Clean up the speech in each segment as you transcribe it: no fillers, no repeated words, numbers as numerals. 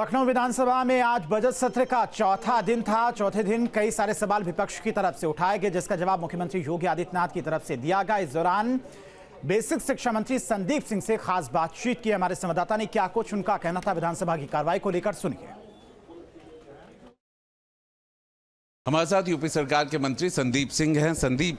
लखनऊ विधानसभा में आज बजट सत्र का चौथा दिन था। चौथे दिन कई सारे सवाल विपक्ष की तरफ से उठाए गए, जिसका जवाब मुख्यमंत्री योगी आदित्यनाथ की तरफ से दिया गया। इस दौरान बेसिक शिक्षा मंत्री संदीप सिंह से खास बातचीत की। हमारे संवाददाता ने क्या कुछ उनका कहना था विधानसभा की कार्रवाई को लेकर, सुनिए। हमारे साथ यूपी सरकार के मंत्री संदीप सिंह हैं। संदीप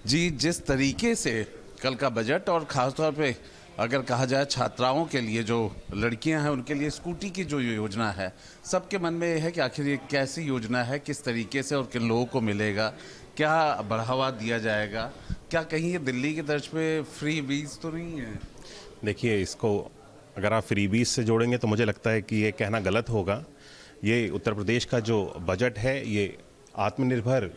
जी, जिस तरीके से कल का बजट और खासतौर पे अगर कहा जाए छात्राओं के लिए, जो लड़कियां हैं उनके लिए स्कूटी की जो योजना है, सबके मन में ये है कि आखिर ये कैसी योजना है, किस तरीके से और किन लोगों को मिलेगा, क्या बढ़ावा दिया जाएगा, क्या कहीं ये दिल्ली की तर्ज पे फ्री बीज तो नहीं है? देखिए, इसको अगर आप फ्री बीज से जोड़ेंगे तो मुझे लगता है कि ये कहना गलत होगा। ये उत्तर प्रदेश का जो बजट है, ये आत्मनिर्भर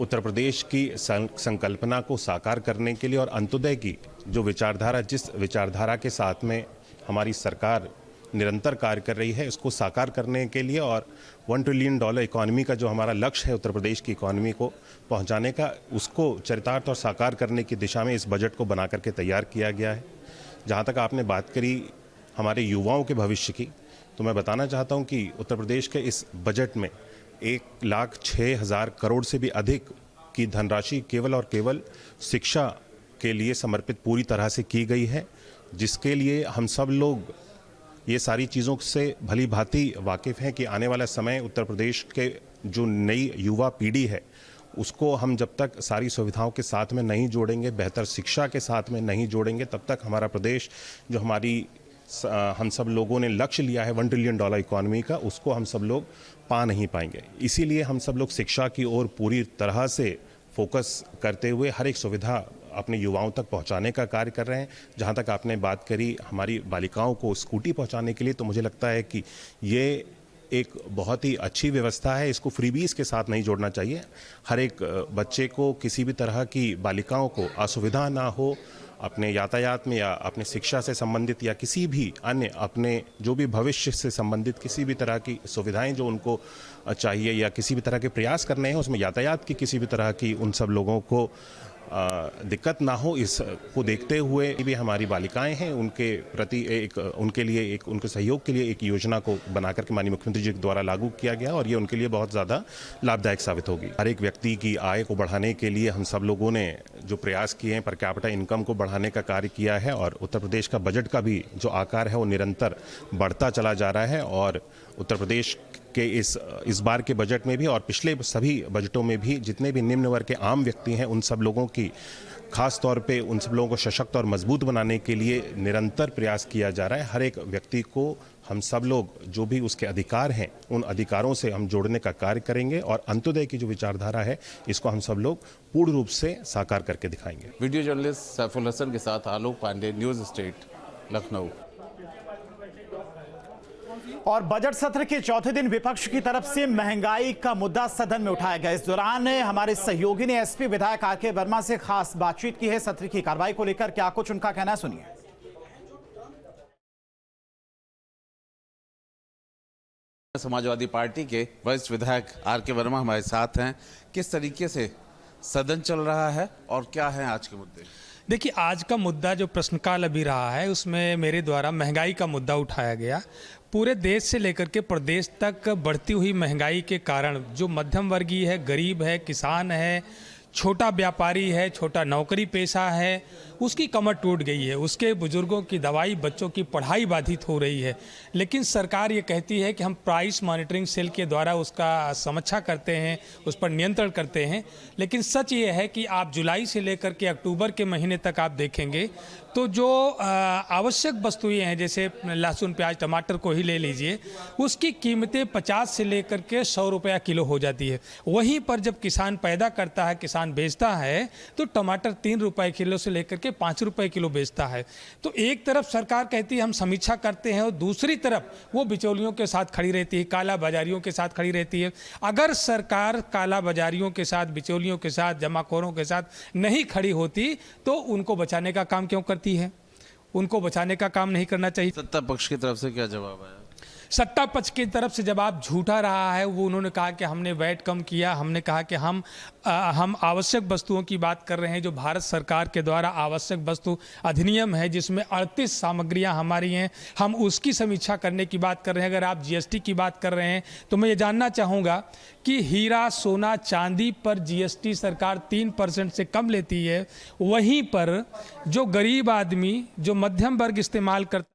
उत्तर प्रदेश की संकल्पना को साकार करने के लिए और अंत्योदय की जो विचारधारा, जिस विचारधारा के साथ में हमारी सरकार निरंतर कार्य कर रही है, इसको साकार करने के लिए और $1 ट्रिलियन इकॉनमी का जो हमारा लक्ष्य है उत्तर प्रदेश की इकॉनमी को पहुंचाने का, उसको चरितार्थ और साकार करने की दिशा में इस बजट को बना करके तैयार किया गया है। जहां तक आपने बात करी हमारे युवाओं के भविष्य की, तो मैं बताना चाहता हूं कि उत्तर प्रदेश के इस बजट में 1,06,000 करोड़ से भी अधिक की धनराशि केवल और केवल शिक्षा के लिए समर्पित पूरी तरह से की गई है, जिसके लिए हम सब लोग ये सारी चीज़ों से भली भांति वाकिफ़ हैं कि आने वाला समय उत्तर प्रदेश के जो नई युवा पीढ़ी है, उसको हम जब तक सारी सुविधाओं के साथ में नहीं जोड़ेंगे, बेहतर शिक्षा के साथ में नहीं जोड़ेंगे, तब तक हमारा प्रदेश जो हम सब लोगों ने लक्ष्य लिया है $1 ट्रिलियन इकॉनमी का, उसको हम सब लोग पा नहीं पाएंगे। इसीलिए हम सब लोग शिक्षा की ओर पूरी तरह से फोकस करते हुए हर एक सुविधा अपने युवाओं तक पहुंचाने का कार्य कर रहे हैं। जहां तक आपने बात करी हमारी बालिकाओं को स्कूटी पहुंचाने के लिए, तो मुझे लगता है कि ये एक बहुत ही अच्छी व्यवस्था है। इसको फ्रीबीज के साथ नहीं जोड़ना चाहिए। हर एक बच्चे को, किसी भी तरह की बालिकाओं को असुविधा ना हो अपने यातायात में या अपने शिक्षा से संबंधित या किसी भी अन्य अपने जो भी भविष्य से संबंधित किसी भी तरह की सुविधाएं जो उनको चाहिए या किसी भी तरह के प्रयास करने हैं, उसमें यातायात की किसी भी तरह की उन सब लोगों को दिक्कत ना हो, इसको देखते हुए भी हमारी बालिकाएं हैं उनके प्रति उनके सहयोग के लिए एक योजना को बनाकर के माननीय मुख्यमंत्री जी द्वारा लागू किया गया और ये उनके लिए बहुत ज़्यादा लाभदायक साबित होगी। हर एक व्यक्ति की आय को बढ़ाने के लिए हम सब लोगों ने जो प्रयास किए हैं, पर कैपिटा इनकम को बढ़ाने का कार्य किया है और उत्तर प्रदेश का बजट का भी जो आकार है वो निरंतर बढ़ता चला जा रहा है। और उत्तर प्रदेश के इस बार के बजट में भी और पिछले सभी बजटों में भी जितने भी निम्न वर्ग के आम व्यक्ति हैं, उन सब लोगों की खास तौर पे उन सब लोगों को सशक्त और मजबूत बनाने के लिए निरंतर प्रयास किया जा रहा है। हर एक व्यक्ति को हम सब लोग जो भी उसके अधिकार हैं, उन अधिकारों से हम जोड़ने का कार्य करेंगे और अंत्योदय की जो विचारधारा है, इसको हम सब लोग पूर्ण रूप से साकार करके दिखाएंगे। वीडियो जर्नलिस्ट सैफुल हसन के साथ आलोक पांडे, न्यूज स्टेट, लखनऊ। और बजट सत्र के चौथे दिन विपक्ष की तरफ से महंगाई का मुद्दा सदन में उठाया गया। इस दौरान हमारे सहयोगी ने एसपी विधायक आरके वर्मा से खास बातचीत की है सत्र की कार्रवाई को लेकर। क्या कुछ उनका कहना है, सुनिए। समाजवादी पार्टी के वरिष्ठ विधायक आरके वर्मा हमारे साथ हैं। किस तरीके से सदन चल रहा है और क्या है आज के मुद्दे? देखिए, आज का मुद्दा जो प्रश्नकाल अभी रहा है, उसमें मेरे द्वारा महंगाई का मुद्दा उठाया गया। पूरे देश से लेकर के प्रदेश तक बढ़ती हुई महंगाई के कारण जो मध्यम वर्गीय है, गरीब है, किसान है, छोटा व्यापारी है, छोटा नौकरी पेशा है, उसकी कमर टूट गई है। उसके बुजुर्गों की दवाई, बच्चों की पढ़ाई बाधित हो रही है। लेकिन सरकार ये कहती है कि हम प्राइस मॉनिटरिंग सेल के द्वारा उसका समीक्षा करते हैं, उस पर नियंत्रण करते हैं। लेकिन सच ये है कि आप जुलाई से लेकर के अक्टूबर के महीने तक आप देखेंगे तो जो आवश्यक वस्तुएं हैं, जैसे लहसुन, प्याज, टमाटर को ही ले लीजिए, उसकी कीमतें 50 से लेकर के 100 रुपया किलो हो जाती है। वहीं पर जब किसान पैदा करता है, किसान बेचता है, तो टमाटर 3 रुपये किलो से लेकर के 5 रुपये किलो बेचता है। तो एक तरफ सरकार कहती है हम समीक्षा करते हैं और दूसरी तरफ वो बिचौलियों के साथ खड़ी रहती है, काला बाजारियों के साथ खड़ी रहती है। अगर सरकार काला बाजारियों के साथ, बिचौलियों के साथ, जमाखोरों के साथ नहीं खड़ी होती तो उनको बचाने का काम क्यों करती है? उनको बचाने का काम नहीं करना चाहिए। सत्ता पक्ष की तरफ से क्या जवाब आया? सत्ता पक्ष की तरफ से जब आप झूठा रहा है, वो उन्होंने कहा कि हमने वैट कम किया, हमने कहा कि हम आवश्यक वस्तुओं की बात कर रहे हैं, जो भारत सरकार के द्वारा आवश्यक वस्तु अधिनियम है जिसमें 38 सामग्रियां हमारी हैं, हम उसकी समीक्षा करने की बात कर रहे हैं। अगर आप जीएसटी की बात कर रहे हैं तो मैं ये जानना चाहूँगा कि हीरा सोना चांदी पर जीएसटी सरकार 3% से कम लेती है, वहीं पर जो गरीब आदमी, जो मध्यम वर्ग इस्तेमाल करता